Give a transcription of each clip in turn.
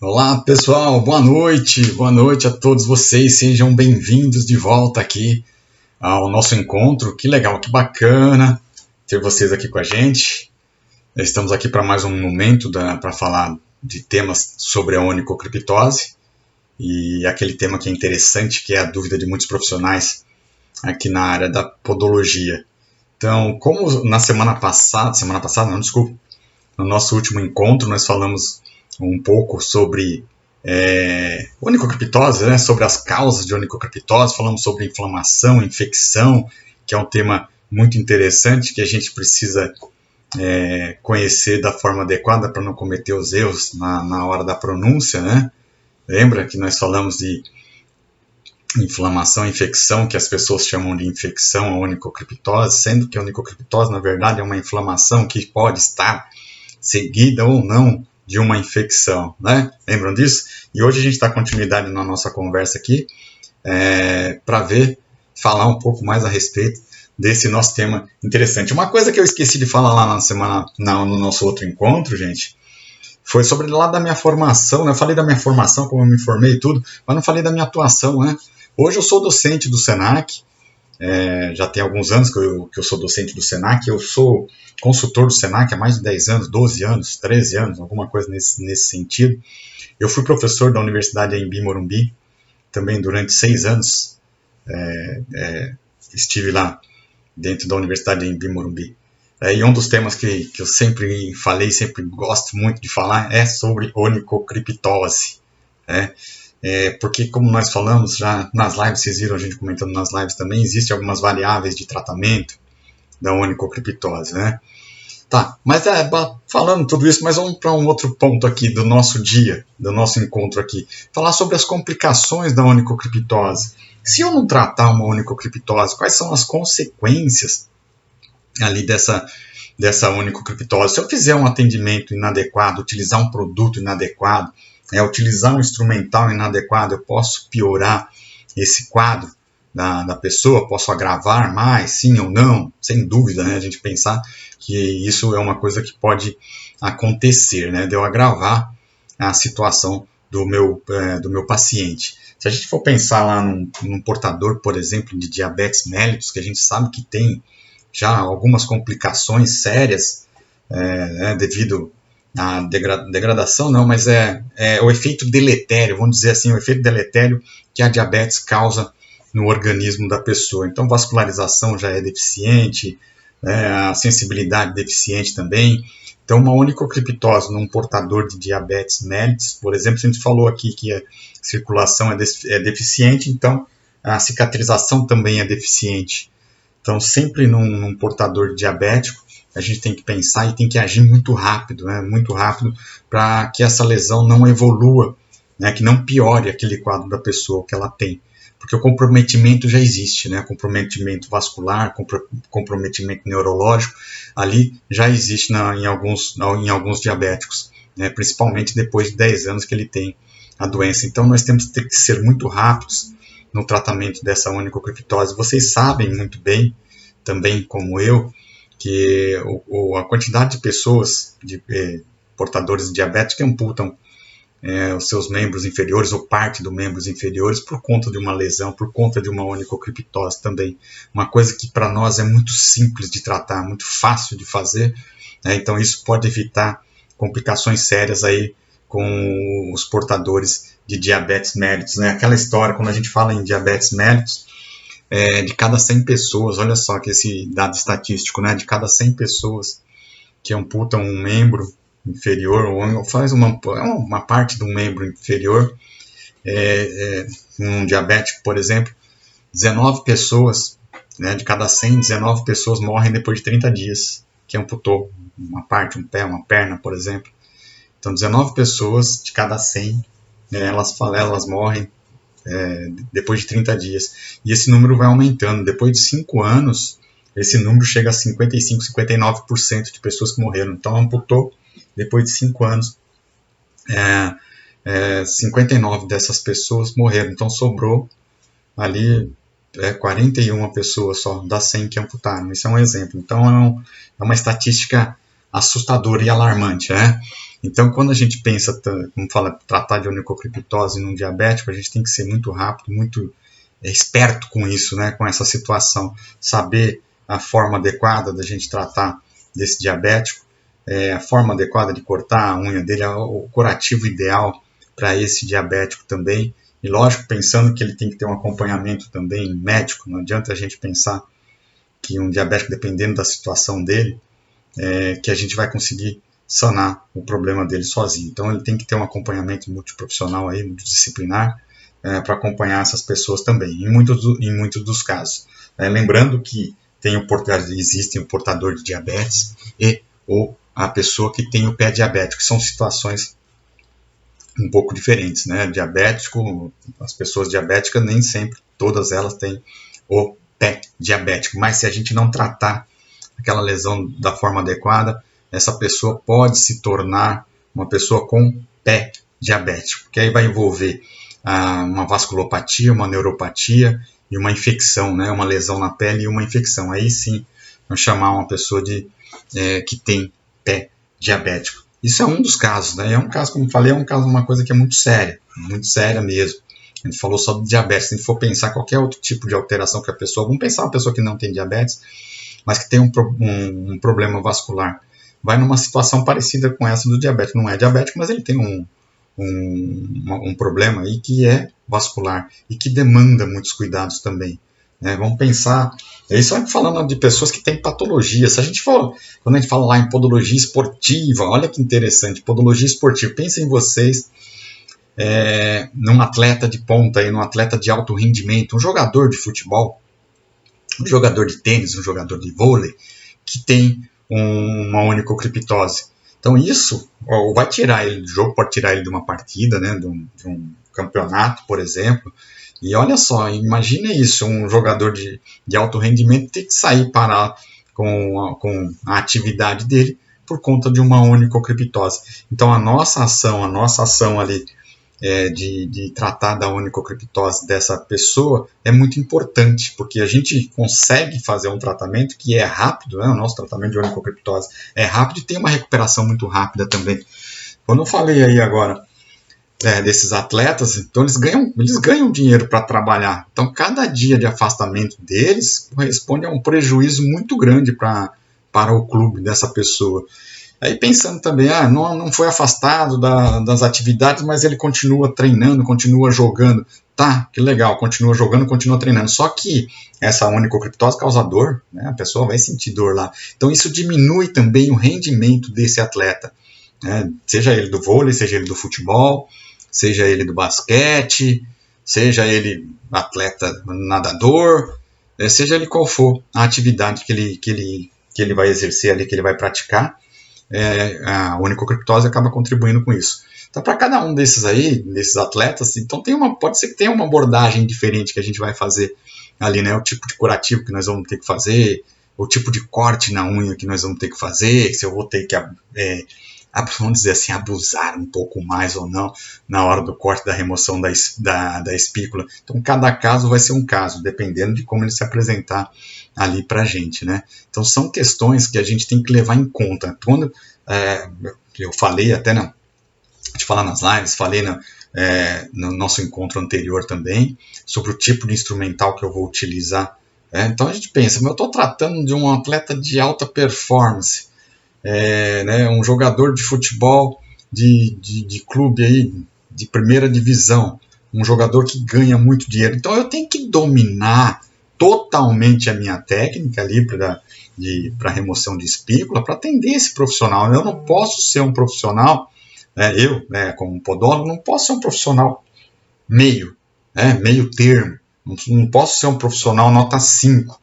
Olá pessoal, boa noite a todos vocês, sejam bem-vindos de volta aqui ao nosso encontro. Que legal, que bacana ter vocês aqui com a gente. Estamos aqui para mais um momento para falar de temas sobre a onicocriptose e aquele tema que é interessante, que é a dúvida de muitos profissionais aqui na área da podologia. Então, como na semana passada, no nosso último encontro nós falamos um pouco sobre onicocriptose, né? Sobre as causas de onicocriptose, falamos sobre inflamação, infecção, que é um tema muito interessante que a gente precisa conhecer da forma adequada para não cometer os erros na hora da pronúncia, né? Lembra que nós falamos de inflamação e infecção, que as pessoas chamam de infecção a onicocriptose, sendo que a onicocriptose, na verdade, é uma inflamação que pode estar seguida ou não de uma infecção, né? Lembram disso? E hoje a gente dá continuidade na nossa conversa aqui para falar um pouco mais a respeito desse nosso tema interessante. Uma coisa que eu esqueci de falar lá no nosso outro encontro, gente, foi sobre lá da minha formação, né? Eu falei da minha formação, como eu me formei e tudo, mas não falei da minha atuação, né? Hoje eu sou docente do SENAC, já tem alguns anos que eu sou docente do SENAC, eu sou consultor do SENAC há mais de 10 anos, 12 anos, 13 anos, alguma coisa nesse sentido. Eu fui professor da Universidade Anhembi Morumbi, também durante 6 anos estive lá dentro da Universidade Anhembi Morumbi. E um dos temas que eu sempre falei, sempre gosto muito de falar, é sobre onicocriptose. Porque, como nós falamos já nas lives, vocês viram a gente comentando nas lives também, existem algumas variáveis de tratamento da onicocriptose, né? Tá, mas falando tudo isso, mas vamos para um outro ponto aqui do nosso dia, do nosso encontro aqui. Falar sobre as complicações da onicocriptose. Se eu não tratar uma onicocriptose, quais são as consequências ali dessa onicocriptose? Se eu fizer um atendimento inadequado, utilizar um produto inadequado, utilizar um instrumental inadequado, eu posso piorar esse quadro da pessoa, posso agravar mais, sim ou não, sem dúvida, né? A gente pensar que isso é uma coisa que pode acontecer, né? De eu agravar a situação do meu paciente. Se a gente for pensar lá num portador, por exemplo, de diabetes mellitus, que a gente sabe que tem já algumas complicações sérias devido à degradação, não, mas o efeito deletério, vamos dizer assim, o efeito deletério que a diabetes causa no organismo da pessoa. Então, vascularização já é deficiente, a sensibilidade deficiente também. Então, uma onicocriptose num portador de diabetes mellitus, por exemplo, a gente falou aqui que a circulação é deficiente, então a cicatrização também é deficiente. Então, sempre num portador diabético, a gente tem que pensar e tem que agir muito rápido, né? Muito rápido, para que essa lesão não evolua, né? Que não piore aquele quadro da pessoa que ela tem. Porque o comprometimento já existe, né? Comprometimento vascular, comprometimento neurológico, ali já existe em alguns diabéticos, né? Principalmente depois de 10 anos que ele tem a doença. Então, nós temos que ser muito rápidos no tratamento dessa onicocriptose. Vocês sabem muito bem, também como eu, que a quantidade de pessoas, portadores de diabetes, que amputam os seus membros inferiores ou parte dos membros inferiores por conta de uma lesão, por conta de uma onicocriptose também. Uma coisa que para nós é muito simples de tratar, muito fácil de fazer, né? Então isso pode evitar complicações sérias aí com os portadores de diabetes mellitus, né? Aquela história, quando a gente fala em diabetes mellitus, de cada 100 pessoas, olha só que esse dado estatístico, né? De cada 100 pessoas que amputam um membro inferior, ou faz uma parte de um membro inferior, um diabético, por exemplo, 19 pessoas, né? De cada 100, 19 pessoas morrem depois de 30 dias, que amputou uma parte, um pé, uma perna, por exemplo. Então, 19 pessoas de cada 100, elas morrem depois de 30 dias. E esse número vai aumentando. Depois de 5 anos, esse número chega a 55, 59% de pessoas que morreram. Então, amputou, depois de 5 anos, 59 dessas pessoas morreram. Então, sobrou ali 41 pessoas só, das 100 que amputaram. Isso é um exemplo. Então, é uma estatística assustador e alarmante, né? Então, quando a gente pensa, como fala, tratar de onicocriptose num diabético, a gente tem que ser muito rápido, muito esperto com isso, né? Com essa situação, saber a forma adequada da gente tratar desse diabético, a forma adequada de cortar a unha dele, o curativo ideal para esse diabético também. E lógico, pensando que ele tem que ter um acompanhamento também médico, não adianta a gente pensar que um diabético, dependendo da situação dele, que a gente vai conseguir sanar o problema dele sozinho. Então ele tem que ter um acompanhamento multiprofissional aí, multidisciplinar, para acompanhar essas pessoas também, em muitos dos casos. Lembrando que existe o portador de diabetes ou a pessoa que tem o pé diabético, que são situações um pouco diferentes, né? Diabético, as pessoas diabéticas, nem sempre todas elas têm o pé diabético, mas se a gente não tratar aquela lesão da forma adequada, essa pessoa pode se tornar uma pessoa com pé diabético, que aí vai envolver uma vasculopatia, uma neuropatia e uma infecção, né? Uma lesão na pele e uma infecção. Aí sim, vamos chamar uma pessoa que tem pé diabético. Isso é um dos casos, né? É um caso, como eu falei, uma coisa que é muito séria mesmo. A gente falou só do diabetes. Se a gente for pensar qualquer outro tipo de alteração que a pessoa, vamos pensar uma pessoa que não tem diabetes, mas que tem um problema vascular, vai numa situação parecida com essa do diabético. Não é diabético, mas ele tem um problema aí que é vascular e que demanda muitos cuidados também. Vamos pensar, isso é falando de pessoas que têm patologia. Se a gente for, quando a gente fala lá em podologia esportiva, olha que interessante, podologia esportiva, pensem em vocês, num atleta de ponta, num atleta de alto rendimento, um jogador de futebol, um jogador de tênis, um jogador de vôlei, que tem uma onicocriptose. Então isso vai tirar ele do jogo, pode tirar ele de uma partida, né, de um campeonato, por exemplo. E olha só, imagine isso, um jogador de alto rendimento ter que sair parar com a atividade dele por conta de uma onicocriptose. Então a nossa ação ali de tratar da onicocriptose dessa pessoa é muito importante, porque a gente consegue fazer um tratamento que é rápido, né? O nosso tratamento de onicocriptose é rápido e tem uma recuperação muito rápida também. Quando eu falei aí agora desses atletas, então eles ganham dinheiro para trabalhar. Então cada dia de afastamento deles corresponde a um prejuízo muito grande para o clube dessa pessoa. Aí pensando também, não foi afastado das atividades, mas ele continua treinando, continua jogando. Tá, que legal, continua jogando, continua treinando. Só que essa onicocriptose causa dor, né? A pessoa vai sentir dor lá. Então isso diminui também o rendimento desse atleta, né? Seja ele do vôlei, seja ele do futebol, seja ele do basquete, seja ele atleta nadador, seja ele qual for a atividade que ele vai exercer ali, que ele vai praticar. A onicocriptose acaba contribuindo com isso. Então, para cada um desses atletas, então pode ser que tenha uma abordagem diferente que a gente vai fazer ali, né? O tipo de curativo que nós vamos ter que fazer, o tipo de corte na unha que nós vamos ter que fazer, se eu vou ter que, vamos dizer assim, abusar um pouco mais ou não na hora do corte, da remoção da espícula. Então, cada caso vai ser um caso, dependendo de como ele se apresentar ali para a gente, né? Então são questões que a gente tem que levar em conta. Quando eu falei até a gente fala nas lives, falei no nosso encontro anterior também sobre o tipo de instrumental que eu vou utilizar. Então a gente pensa, mas eu estou tratando de um atleta de alta performance, né, um jogador de futebol de clube aí de primeira divisão, um jogador que ganha muito dinheiro. Então eu tenho que dominar totalmente a minha técnica ali para remoção de espícula, para atender esse profissional. Eu não posso ser um profissional, como podólogo, não posso ser um profissional meio termo, não posso ser um profissional nota 5.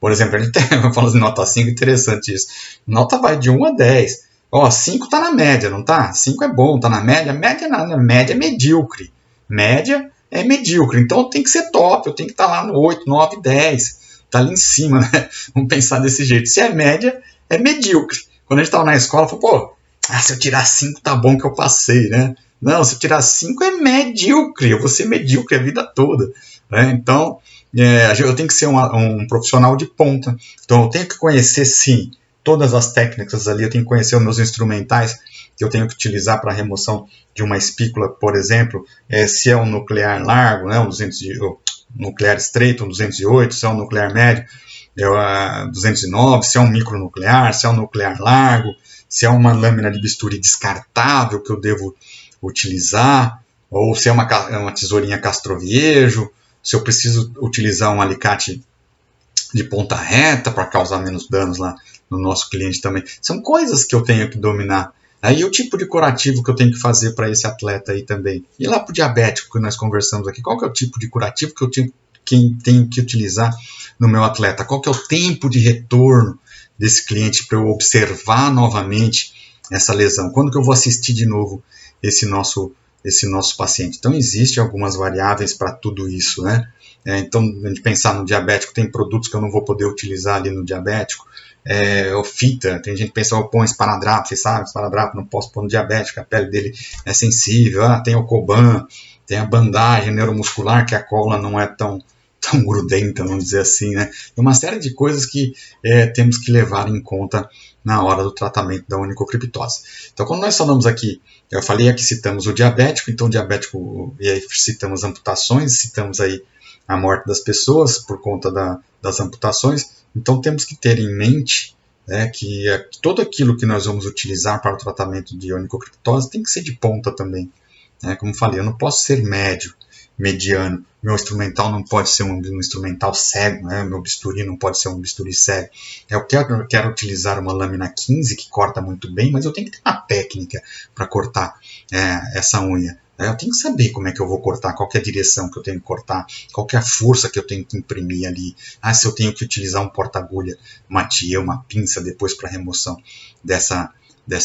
Por exemplo, ele falando de nota 5, interessante isso. Nota vai de 1 a 10. 5 está na média, não está? 5 é bom, está na média. Média é medíocre. Média é medíocre, então tem que ser top, eu tenho que estar lá no 8, 9, 10, tá ali em cima, né? Vamos pensar desse jeito. Se é média, é medíocre. Quando a gente estava na escola, falou, se eu tirar 5 tá bom que eu passei, né? Não, se eu tirar 5 é medíocre, eu vou ser medíocre a vida toda, né? Então, eu tenho que ser um profissional de ponta, então eu tenho que conhecer, sim, todas as técnicas ali, eu tenho que conhecer os meus instrumentais que eu tenho que utilizar para remoção de uma espícula, por exemplo, se é um nuclear largo, né, nuclear estreito, um 208, se é um nuclear médio, 209, se é um micronuclear, se é um nuclear largo, se é uma lâmina de bisturi descartável que eu devo utilizar, ou se é uma tesourinha Castroviejo, se eu preciso utilizar um alicate de ponta reta para causar menos danos lá no nosso cliente também. São coisas que eu tenho que dominar. Aí o tipo de curativo que eu tenho que fazer para esse atleta aí também. E lá para o diabético que nós conversamos aqui, qual que é o tipo de curativo que eu tenho que utilizar no meu atleta? Qual que é o tempo de retorno desse cliente para eu observar novamente essa lesão? Quando que eu vou assistir de novo esse nosso paciente? Então, existem algumas variáveis para tudo isso, né? Então, a gente pensar no diabético, tem produtos que eu não vou poder utilizar ali no diabético. O fita, tem gente que pensa, eu põe esparadrapo, vocês sabem, esparadrapo não posso pôr no diabético, a pele dele é sensível. Tem o Coban, tem a bandagem neuromuscular, que a cola não é tão grudenta, vamos dizer assim, né? E uma série de coisas que temos que levar em conta na hora do tratamento da onicocriptose. Então, quando nós falamos aqui, eu falei aqui, citamos o diabético, então o diabético, e aí citamos amputações, citamos aí a morte das pessoas por conta das amputações. Então, temos que ter em mente que tudo aquilo que nós vamos utilizar para o tratamento de onicocriptose tem que ser de ponta também. Como falei, eu não posso ser médio, mediano. Meu instrumental não pode ser um instrumental cego, meu bisturi não pode ser um bisturi cego. Eu quero utilizar uma lâmina 15 que corta muito bem, mas eu tenho que ter uma técnica para cortar essa unha. Eu tenho que saber como é que eu vou cortar, qual que é a direção que eu tenho que cortar, qual que é a força que eu tenho que imprimir ali. Se eu tenho que utilizar um porta-agulha Mathieu, uma pinça depois para remoção dessa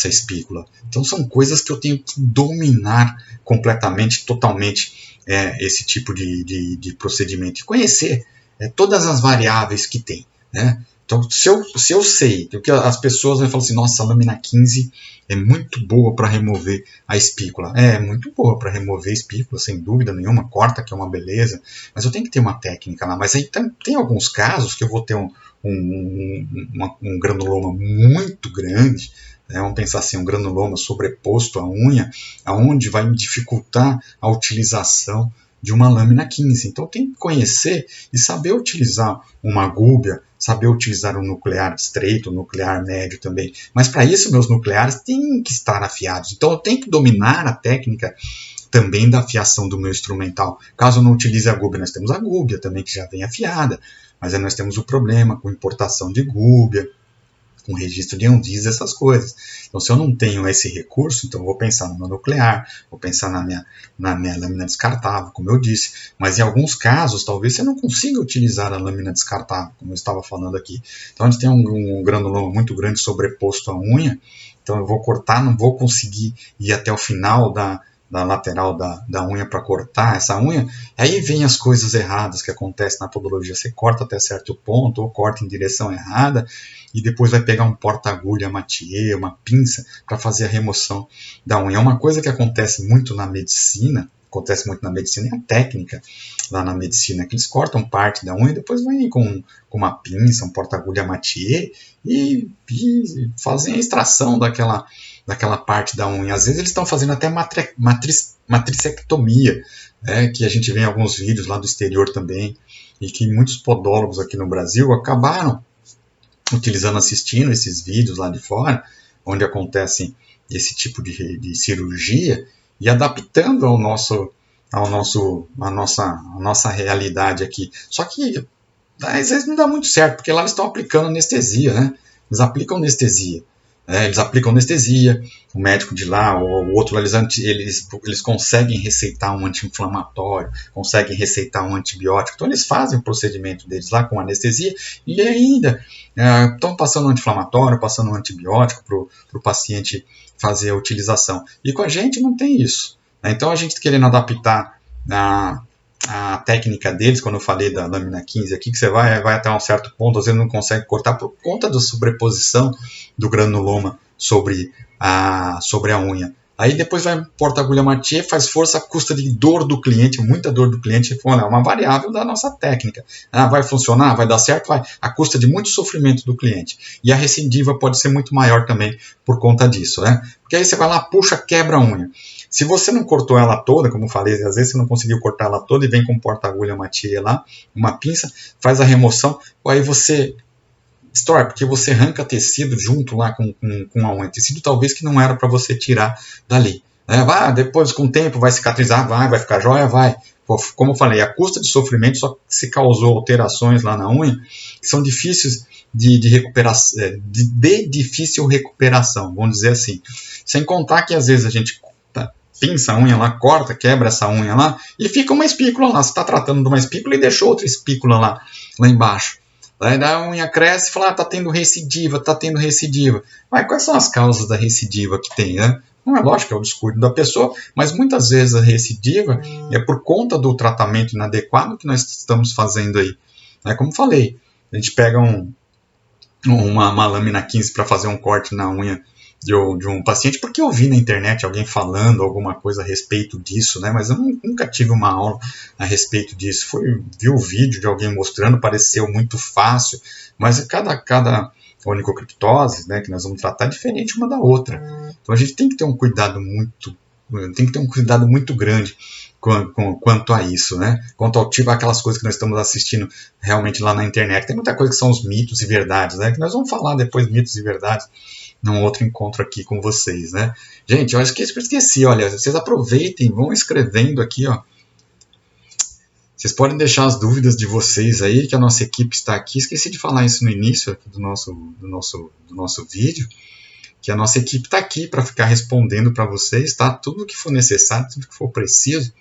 espícula. Então são coisas que eu tenho que dominar completamente, totalmente esse tipo de procedimento. E conhecer todas as variáveis que tem, né? Então, se eu sei, porque as pessoas vão falar assim, nossa, a lâmina 15 é muito boa para remover a espícula. É muito boa para remover a espícula, sem dúvida nenhuma, corta, que é uma beleza, mas eu tenho que ter uma técnica lá. Mas aí tem alguns casos que eu vou ter um granuloma muito grande, vamos pensar assim, um granuloma sobreposto à unha, aonde vai me dificultar a utilização de uma lâmina 15. Então, eu tenho que conhecer e saber utilizar uma gúbia, saber utilizar um nuclear estreito, um nuclear médio também. Mas para isso, meus nucleares têm que estar afiados. Então, eu tenho que dominar a técnica também da afiação do meu instrumental. Caso eu não utilize a gúbia, nós temos a gúbia também, que já vem afiada. Mas aí nós temos o problema com importação de gúbia, com registro de Anvisa, essas coisas. Então, se eu não tenho esse recurso, então eu vou pensar no meu nuclear, vou pensar na minha lâmina descartável, como eu disse. Mas em alguns casos, talvez você não consiga utilizar a lâmina descartável, como eu estava falando aqui. Então, a gente tem um granuloma muito grande sobreposto à unha, então eu vou cortar, não vou conseguir ir até o final da lateral da unha para cortar essa unha, aí vem as coisas erradas que acontecem na podologia. Você corta até certo ponto, ou corta em direção errada, e depois vai pegar um porta-agulha Mathieu, uma pinça, para fazer a remoção da unha. É uma coisa que acontece muito na medicina, é a técnica lá na medicina, que eles cortam parte da unha e depois vêm com uma pinça, um porta-agulha Mathieu, e fazem a extração daquela parte da unha. Às vezes eles estão fazendo até matricectomia, que a gente vê em alguns vídeos lá do exterior também, e que muitos podólogos aqui no Brasil acabaram assistindo esses vídeos lá de fora, onde acontece esse tipo de cirurgia, e adaptando à nossa realidade aqui. Só que às vezes não dá muito certo, porque lá eles estão aplicando anestesia, né? Eles aplicam anestesia. O médico de lá, ou o outro, eles conseguem receitar um anti-inflamatório, conseguem receitar um antibiótico, então eles fazem o procedimento deles lá com anestesia, e ainda estão passando um anti-inflamatório, passando um antibiótico para o paciente fazer a utilização. E com a gente não tem isso. Então a gente querendo adaptar a técnica deles, quando eu falei da lâmina 15 aqui, que você vai até um certo ponto, às vezes não consegue cortar por conta da sobreposição do granuloma sobre a unha. Aí depois vai porta-agulha Mathieu, faz força à custa de dor do cliente, muita dor do cliente, é uma variável da nossa técnica. Vai funcionar? Vai dar certo? Vai. À custa de muito sofrimento do cliente. E a recidiva pode ser muito maior também por conta disso, né? Porque aí você vai lá, puxa, quebra a unha. Se você não cortou ela toda, como eu falei, às vezes você não conseguiu cortar ela toda e vem com porta-agulha Mathieu lá, uma pinça, faz a remoção, aí você destrói, porque você arranca tecido junto lá com a unha. Tecido talvez que não era para você tirar dali. Depois, com o tempo, vai cicatrizar, vai ficar jóia, vai. Como eu falei, a custa de sofrimento só se causou alterações lá na unha que são difíceis de recuperação, de difícil recuperação, vamos dizer assim. Sem contar que às vezes a gente pinça a unha lá, corta, quebra essa unha lá e fica uma espícula lá. Você está tratando de uma espícula e deixou outra espícula lá embaixo. Daí a unha cresce e fala, tá tendo recidiva. Mas quais são as causas da recidiva que tem, né? Não é lógico, é o descuido da pessoa, mas muitas vezes a recidiva é por conta do tratamento inadequado que nós estamos fazendo aí. Como falei, a gente pega uma lâmina 15 para fazer um corte na unha de um paciente, porque eu vi na internet alguém falando alguma coisa a respeito disso, né? Mas eu nunca tive uma aula a respeito disso. Vi o vídeo de alguém mostrando, pareceu muito fácil, mas cada onicocriptose, né, que nós vamos tratar é diferente uma da outra. Então a gente tem que ter um cuidado muito grande quanto a isso, né? Quanto ao tipo aquelas coisas que nós estamos assistindo realmente lá na internet. Tem muita coisa que são os mitos e verdades, né? Que nós vamos falar depois mitos e verdades num outro encontro aqui com vocês, né? Gente, eu esqueci, olha, vocês aproveitem, vão escrevendo aqui, ó. Vocês podem deixar as dúvidas de vocês aí, que a nossa equipe está aqui. Esqueci de falar isso no início aqui do nosso vídeo, que a nossa equipe está aqui para ficar respondendo para vocês, tá? Tudo que for necessário, tudo que for preciso,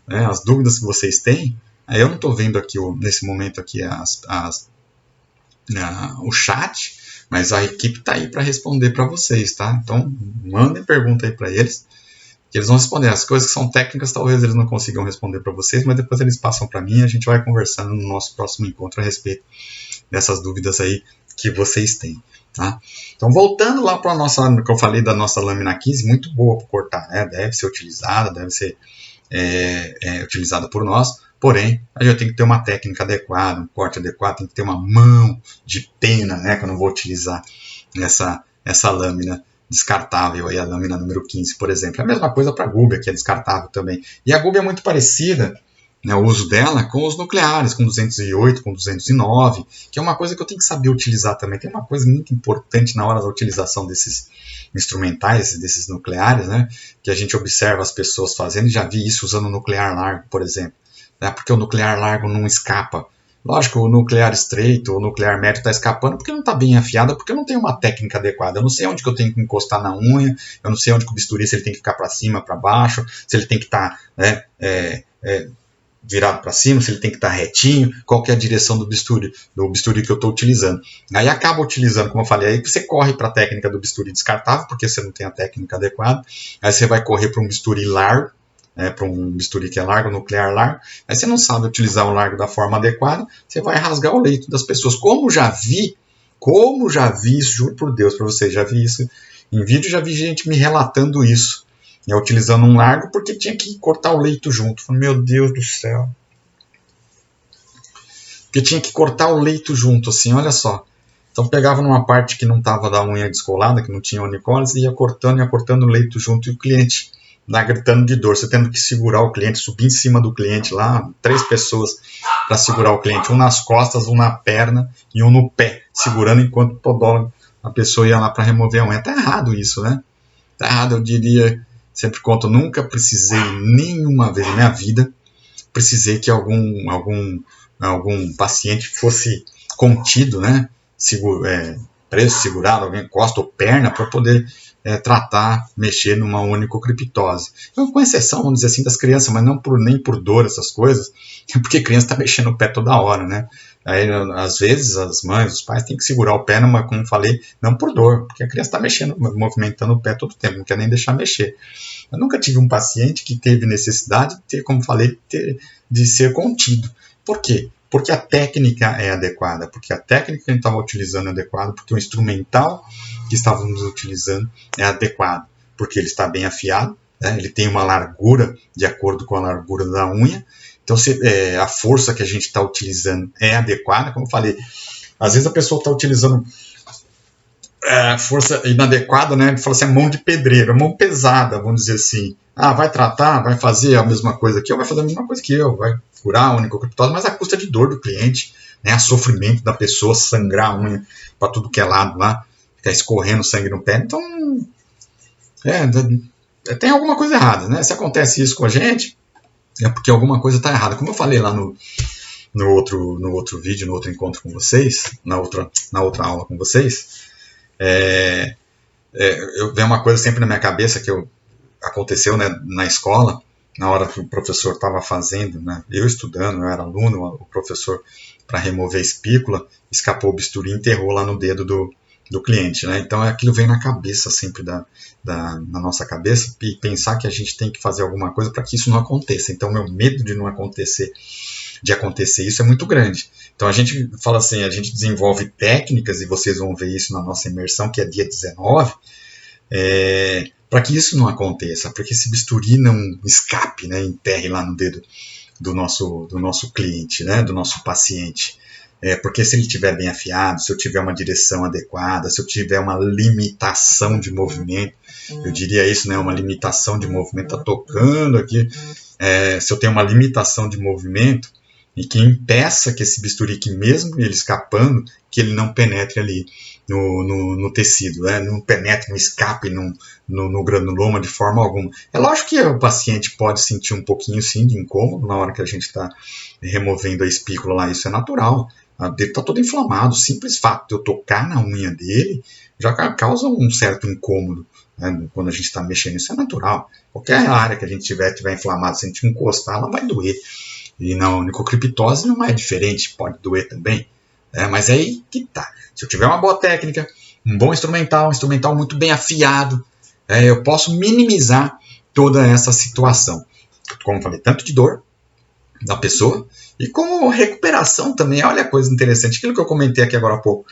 né? As dúvidas que vocês têm. Eu não estou vendo aqui, nesse momento aqui, o chat, mas a equipe está aí para responder para vocês, tá? Então, mandem pergunta aí para eles, que eles vão responder. As coisas que são técnicas, talvez eles não consigam responder para vocês, mas depois eles passam para mim e a gente vai conversando no nosso próximo encontro a respeito dessas dúvidas aí que vocês têm, tá? Então, voltando lá para a nossa, que eu falei da nossa lâmina 15, muito boa para cortar, né? Deve ser utilizada, deve ser utilizada por nós. Porém, a gente tem que ter uma técnica adequada, um corte adequado, tem que ter uma mão de pena, né, que eu não vou utilizar essa lâmina descartável, aí a lâmina número 15, por exemplo. É a mesma coisa para a gúbia, que é descartável também. E a gúbia é muito parecida, né, o uso dela, com os nucleares, com 208, com 209, que é uma coisa que eu tenho que saber utilizar também. Tem uma coisa muito importante na hora da utilização desses instrumentais, desses nucleares, né, que a gente observa as pessoas fazendo, e já vi isso usando nuclear largo, por exemplo. Porque o nuclear largo não escapa. Lógico, o nuclear estreito, o nuclear médio está escapando porque não está bem afiado, porque eu não tenho uma técnica adequada. Eu não sei onde que eu tenho que encostar na unha, eu não sei onde que o bisturi, se ele tem que ficar para cima, para baixo, se ele tem que estar virado para cima, se ele tem que estar retinho, qual que é a direção do bisturi que eu estou utilizando. Aí acaba utilizando, como eu falei, aí você corre para a técnica do bisturi descartável, porque você não tem a técnica adequada, aí você vai correr para um bisturi largo, para um bisturi que é largo, nuclear largo, aí você não sabe utilizar o largo da forma adequada, você vai rasgar o leito das pessoas. Como já vi isso, juro por Deus para vocês, já vi isso em vídeo, já vi gente me relatando isso, utilizando um largo porque tinha que cortar o leito junto. Meu Deus do céu. Porque tinha que cortar o leito junto, assim, olha só. Então pegava numa parte que não estava da unha descolada, que não tinha onicólise, e ia cortando o leito junto, e o cliente gritando de dor, você tendo que segurar o cliente, subir em cima do cliente lá, 3 pessoas para segurar o cliente, um nas costas, um na perna e um no pé, segurando enquanto o podólogo, a pessoa ia lá para remover a unha. Tá errado isso, né? Tá errado, eu diria, sempre conto, nunca precisei nenhuma vez na minha vida, precisei que algum paciente fosse contido, né? Preso, segurado, alguém encosta ou perna para poder tratar, mexer numa onicocriptose. Então, com exceção, vamos dizer assim, das crianças, mas nem por dor, essas coisas, porque criança está mexendo o pé toda hora, né? Aí, às vezes, as mães, os pais têm que segurar o pé, mas, como falei, não por dor, porque a criança está mexendo, movimentando o pé todo o tempo, não quer nem deixar mexer. Eu nunca tive um paciente que teve necessidade de ter, como falei, de ser contido. Por quê? Porque a técnica é adequada, porque a técnica que a gente estava utilizando é adequada, porque o instrumental que estávamos utilizando é adequado. porque ele está bem afiado, né? Ele tem uma largura de acordo com a largura da unha. Então, a força que a gente está utilizando é adequada, como eu falei. Às vezes a pessoa está utilizando força inadequada, né? Ele fala assim, mão de pedreiro, mão pesada, vamos dizer assim. Vai tratar, vai fazer a mesma coisa que eu, vai fazer a mesma coisa que eu, vai curar a onicocriptose, mas a custa de dor do cliente, né? A sofrimento da pessoa, sangrar a unha para tudo que é lado lá, ficar escorrendo sangue no pé. Então, tem alguma coisa errada, né? Se acontece isso com a gente, é porque alguma coisa está errada. Como eu falei lá no outro vídeo, no outro encontro com vocês, na outra aula com vocês, eu vejo uma coisa sempre na minha cabeça que aconteceu, né, na escola, na hora que o professor estava fazendo, né, eu estudando, eu era aluno, o professor, para remover a espícula, escapou o bisturi e enterrou lá no dedo do cliente, né? Então aquilo vem na cabeça sempre na nossa cabeça, e pensar que a gente tem que fazer alguma coisa para que isso não aconteça. Então meu medo de acontecer isso é muito grande. Então a gente fala assim, a gente desenvolve técnicas, e vocês vão ver isso na nossa imersão, que é dia 19, para que isso não aconteça, para que esse bisturi não escape, né, enterre lá no dedo do nosso cliente, né, do nosso paciente. Porque se ele estiver bem afiado, se eu tiver uma direção adequada, se eu tiver uma limitação de movimento, eu diria isso, né, uma limitação de movimento, está tocando aqui, se eu tenho uma limitação de movimento, e que impeça que esse bisturi, que mesmo ele escapando, que ele não penetre ali no tecido, né? Não penetre, não escape no granuloma de forma alguma. É lógico que o paciente pode sentir um pouquinho, sim, de incômodo na hora que a gente está removendo a espícula lá, isso é natural. O dedo está todo inflamado, o simples fato de eu tocar na unha dele já causa um certo incômodo, né? Quando a gente está mexendo, isso é natural. Qualquer área que a gente tiver inflamada, se a gente encostar, ela vai doer. E na onicocriptose não é diferente, pode doer também. Mas aí que tá. Se eu tiver uma boa técnica, um bom instrumental, muito bem afiado, eu posso minimizar toda essa situação. Como eu falei, tanto de dor da pessoa, e como recuperação também. Olha a coisa interessante, aquilo que eu comentei aqui agora há pouco,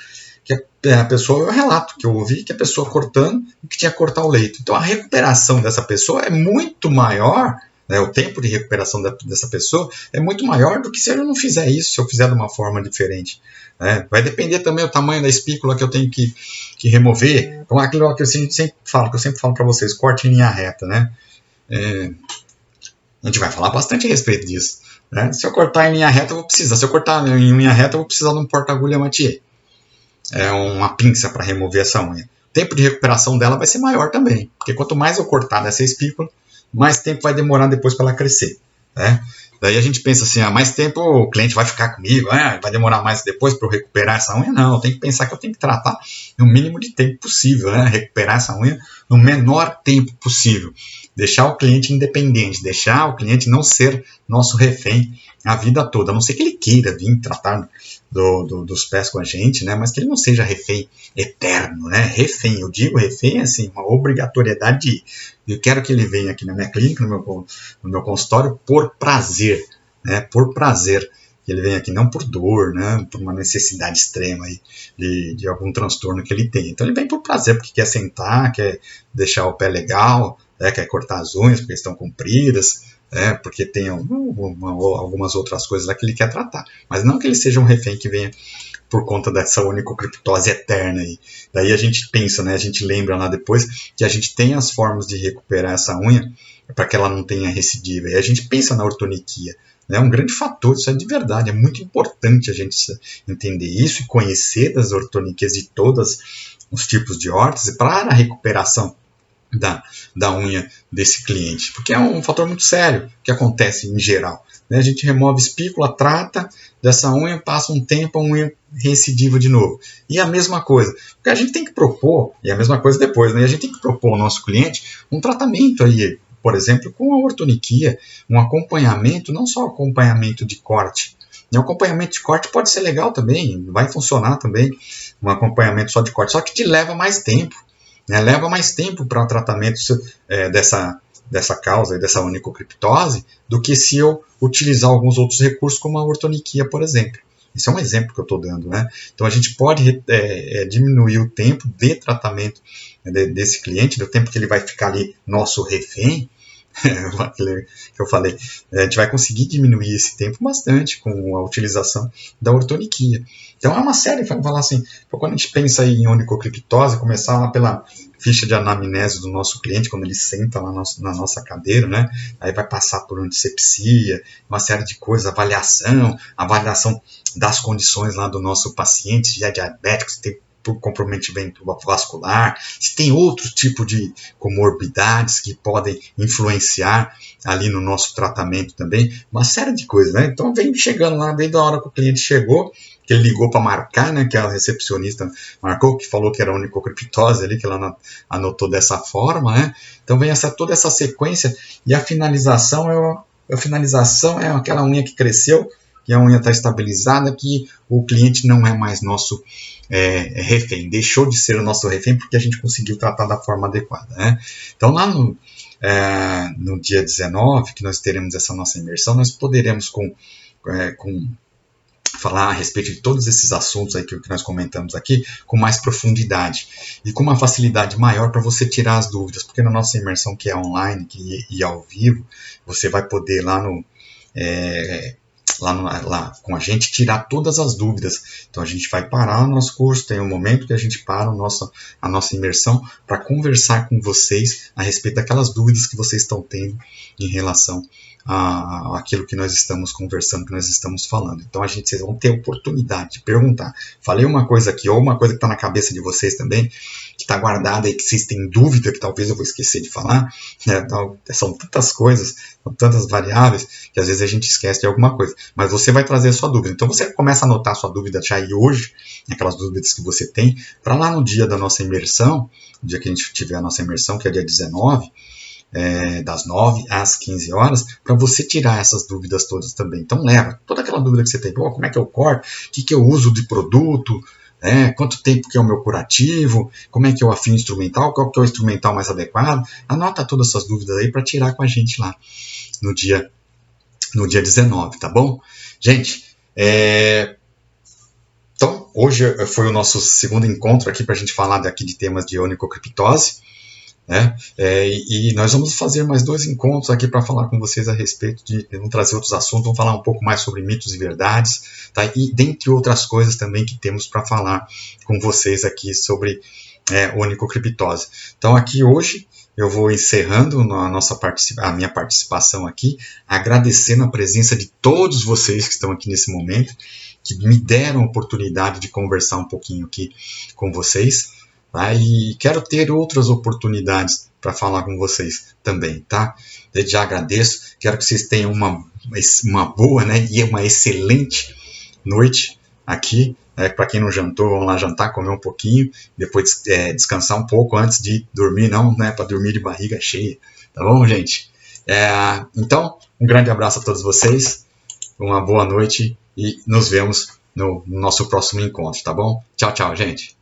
que a pessoa, o relato que eu ouvi, que a pessoa cortando e que tinha que cortar o leito. Então a recuperação dessa pessoa é muito maior, né, o tempo de recuperação dessa pessoa é muito maior do que se eu não fizer isso, se eu fizer de uma forma diferente. Vai depender também do tamanho da espícula que eu tenho que remover. Então, aquilo que eu sempre falo para vocês, corte em linha reta, né? A gente vai falar bastante a respeito disso, né? Se eu cortar em linha reta, eu vou precisar. Se eu cortar em linha reta, eu vou precisar de um porta-agulha Mathieu. Uma pinça para remover essa unha. O tempo de recuperação dela vai ser maior também, porque quanto mais eu cortar dessa espícula, mais tempo vai demorar depois para ela crescer, né? Daí a gente pensa assim, mais tempo o cliente vai ficar comigo, vai demorar mais depois para eu recuperar essa unha? Não, eu tenho que pensar que eu tenho que tratar no mínimo de tempo possível, né? Recuperar essa unha no menor tempo possível. Deixar o cliente independente, deixar o cliente não ser nosso refém a vida toda, a não ser que ele queira vir tratar dos pés com a gente, né? Mas que ele não seja refém eterno, né? Refém, eu digo refém assim, uma obrigatoriedade de ir. Eu quero que ele venha aqui na minha clínica, no meu consultório, por prazer, né? Por prazer. Que ele venha aqui não por dor, né? Por uma necessidade extrema aí de algum transtorno que ele tem. Então ele vem por prazer, porque quer sentar, quer deixar o pé legal, quer cortar as unhas porque estão compridas, porque tem algumas outras coisas lá que ele quer tratar. Mas não que ele seja um refém que venha por conta dessa onicocriptose eterna aí. Daí a gente pensa, né, a gente lembra lá depois que a gente tem as formas de recuperar essa unha para que ela não tenha recidiva. E a gente pensa na ortoniquia. É um grande fator, isso é de verdade, é muito importante a gente entender isso e conhecer das ortoniquias de todos os tipos de órtese para a recuperação da unha desse cliente, porque é um fator muito sério que acontece em geral. Né? A gente remove espícula, trata dessa unha, passa um tempo, a unha recidiva de novo. E a mesma coisa, porque a gente tem que propor, e a mesma coisa depois, né? A gente tem que propor ao nosso cliente um tratamento aí, por exemplo, com a ortoniquia, um acompanhamento, não só acompanhamento de corte. E o acompanhamento de corte pode ser legal também, vai funcionar também, um acompanhamento só de corte, só que te leva mais tempo. Leva mais tempo para o tratamento dessa causa, dessa onicocriptose, do que se eu utilizar alguns outros recursos, como a ortoniquia, por exemplo. Isso é um exemplo que eu estou dando, né? Então a gente pode diminuir o tempo de tratamento desse cliente, do tempo que ele vai ficar ali nosso refém, que eu falei, a gente vai conseguir diminuir esse tempo bastante com a utilização da ortoniquia. Então é uma série, vamos falar assim, quando a gente pensa em onicocriptose, começar lá pela ficha de anamnese do nosso cliente, quando ele senta lá na nossa cadeira, né? Aí vai passar por antisepsia, uma série de coisas, avaliação das condições lá do nosso paciente, se é diabético, se tem comprometimento vascular, se tem outro tipo de comorbidades que podem influenciar ali no nosso tratamento também, uma série de coisas, né? Então vem chegando lá, desde a hora que o cliente chegou, que ele ligou para marcar, né, que a recepcionista marcou, que falou que era onicocriptose ali, que ela anotou dessa forma, né? Então vem toda essa sequência, e a finalização é aquela unha que cresceu, que a unha está estabilizada, que o cliente não é mais nosso refém, deixou de ser o nosso refém porque a gente conseguiu tratar da forma adequada, né? Então lá no dia 19, que nós teremos essa nossa imersão, nós poderemos falar a respeito de todos esses assuntos aí que nós comentamos aqui com mais profundidade e com uma facilidade maior para você tirar as dúvidas, porque na nossa imersão que é online e ao vivo, você vai poder lá com a gente tirar todas as dúvidas. Então a gente vai parar o nosso curso, tem um momento que a gente para a nossa imersão para conversar com vocês a respeito daquelas dúvidas que vocês estão tendo em relação aquilo que nós estamos conversando, que nós estamos falando. Então vocês vão ter oportunidade de perguntar. Falei uma coisa aqui, ou uma coisa que está na cabeça de vocês também, que está guardada e que vocês têm dúvida, que talvez eu vou esquecer de falar, né? Então, são tantas coisas, são tantas variáveis, que às vezes a gente esquece de alguma coisa. Mas você vai trazer a sua dúvida. Então você começa a anotar a sua dúvida já aí hoje, aquelas dúvidas que você tem, para lá no dia da nossa imersão, no dia que a gente tiver a nossa imersão, que é dia 19, das 9 às 15 horas, para você tirar essas dúvidas todas também. Então leva toda aquela dúvida que você tem, como é que eu corto, o que eu uso de produto, quanto tempo que é o meu curativo, como é que eu afino instrumental, qual que é o instrumental mais adequado, anota todas essas dúvidas aí para tirar com a gente lá no dia 19, tá bom? Gente, então hoje foi o nosso segundo encontro aqui para a gente falar daqui de temas de onicocriptose. E nós vamos fazer mais 2 encontros aqui para falar com vocês a respeito vamos trazer outros assuntos, vamos falar um pouco mais sobre mitos e verdades, tá? E dentre outras coisas também que temos para falar com vocês aqui sobre onicocriptose. Então aqui hoje eu vou encerrando a minha participação aqui, agradecendo a presença de todos vocês que estão aqui nesse momento, que me deram a oportunidade de conversar um pouquinho aqui com vocês. Tá? E quero ter outras oportunidades para falar com vocês também, tá? Desde já agradeço, quero que vocês tenham uma boa, né, e uma excelente noite aqui. Para quem não jantou, vamos lá jantar, comer um pouquinho, depois descansar um pouco antes de dormir, não, né, para dormir de barriga cheia, tá bom, gente? Então, um grande abraço a todos vocês, uma boa noite e nos vemos no nosso próximo encontro, tá bom? Tchau, tchau, gente!